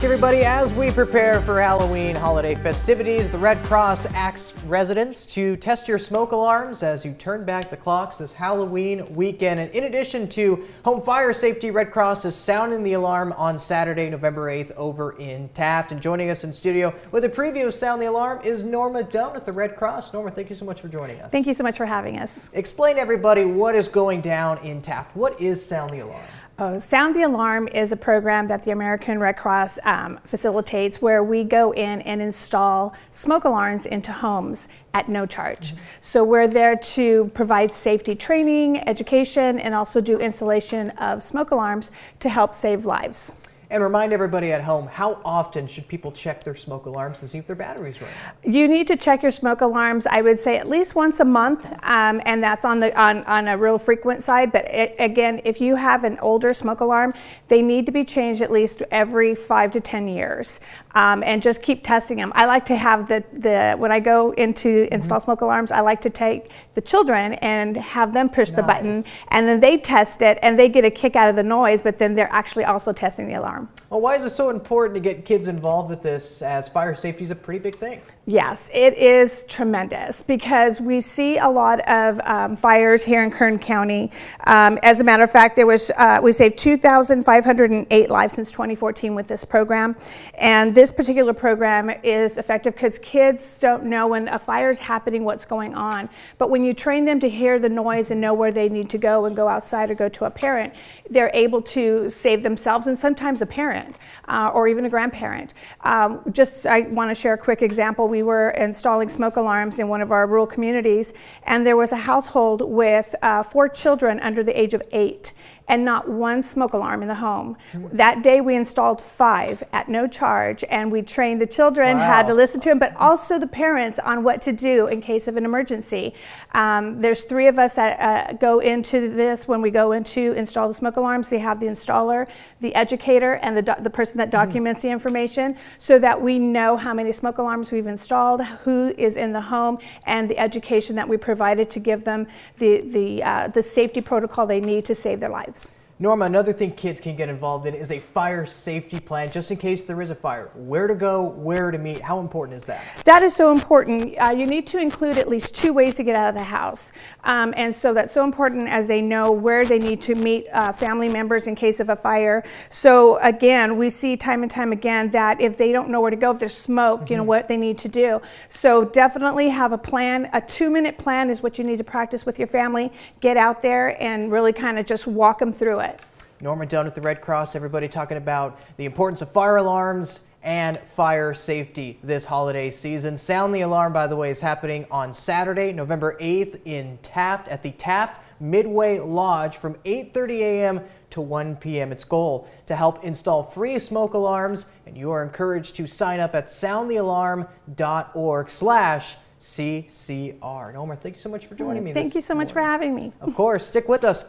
Everybody, as we prepare for Halloween holiday festivities, the Red Cross asks residents to test your smoke alarms as you turn back the clocks this Halloween weekend. And in addition to home fire safety, Red Cross is sounding the alarm on Saturday, November 8th over in Taft. And joining us in studio with a preview of Sound the Alarm is Norma Doan at the Red Cross. Norma, thank you so much for joining us. Thank you so much for having us. Explain to everybody what is going down in Taft. What is Sound the Alarm? Sound the Alarm is a program that the American Red Cross facilitates where we go in and install smoke alarms into homes at no charge. So we're there to provide safety training, education, and also do installation of smoke alarms to help save lives. And remind everybody at home, how often should people check their smoke alarms to see if their battery's running? You need to check your smoke alarms, I would say, at least once a month, and that's on a real frequent side. But again, if you have an older smoke alarm, they need to be changed at least every 5 to 10 years, and just keep testing them. I like to have when I go into install smoke alarms, I like to take the children and have them push the button, and then they test it, and they get a kick out of the noise, but then they're actually also testing the alarm. Well, why is it so important to get kids involved with this, as fire safety is a pretty big thing? Yes, it is tremendous because we see a lot of fires here in Kern County. As a matter of fact, we saved 2,508 lives since 2014 with this program. And this particular program is effective because kids don't know when a fire is happening what's going on. But when you train them to hear the noise and know where they need to go and go outside or go to a parent, they're able to save themselves and sometimes a parent or even a grandparent. I want to share a quick example. We were installing smoke alarms in one of our rural communities, and there was a household with 4 children under the age of 8 and not one smoke alarm in the home. That day we installed 5 at no charge, and we trained the children, had to listen to them, but also the parents on what to do in case of an emergency. There's 3 of us that go into this when we go into install the smoke alarms. They have the installer, the educator, and the person that documents the information, so that we know how many smoke alarms we've installed, who is in the home, and the education that we provided to give them the safety protocol they need to save their lives. Norma, another thing kids can get involved in is a fire safety plan, just in case there is a fire. Where to go, where to meet, how important is that? That is so important. You need to include at least 2 ways to get out of the house. And so that's so important as they know where they need to meet family members in case of a fire. So again, we see time and time again that if they don't know where to go, if there's smoke, you know what they need to do. So definitely have a plan. A 2-minute plan is what you need to practice with your family. Get out there and really kind of just walk them through it. Norma Doan at the Red Cross, everybody talking about the importance of fire alarms and fire safety this holiday season. Sound the Alarm, by the way, is happening on Saturday, November 8th in Taft at the Taft Midway Lodge from 8:30 a.m. to 1 p.m. Its goal to help install free smoke alarms, and you are encouraged to sign up at soundthealarm.org/CCR. Norma, thank you so much for joining me. Thank you so much for having me. Of course, stick with us.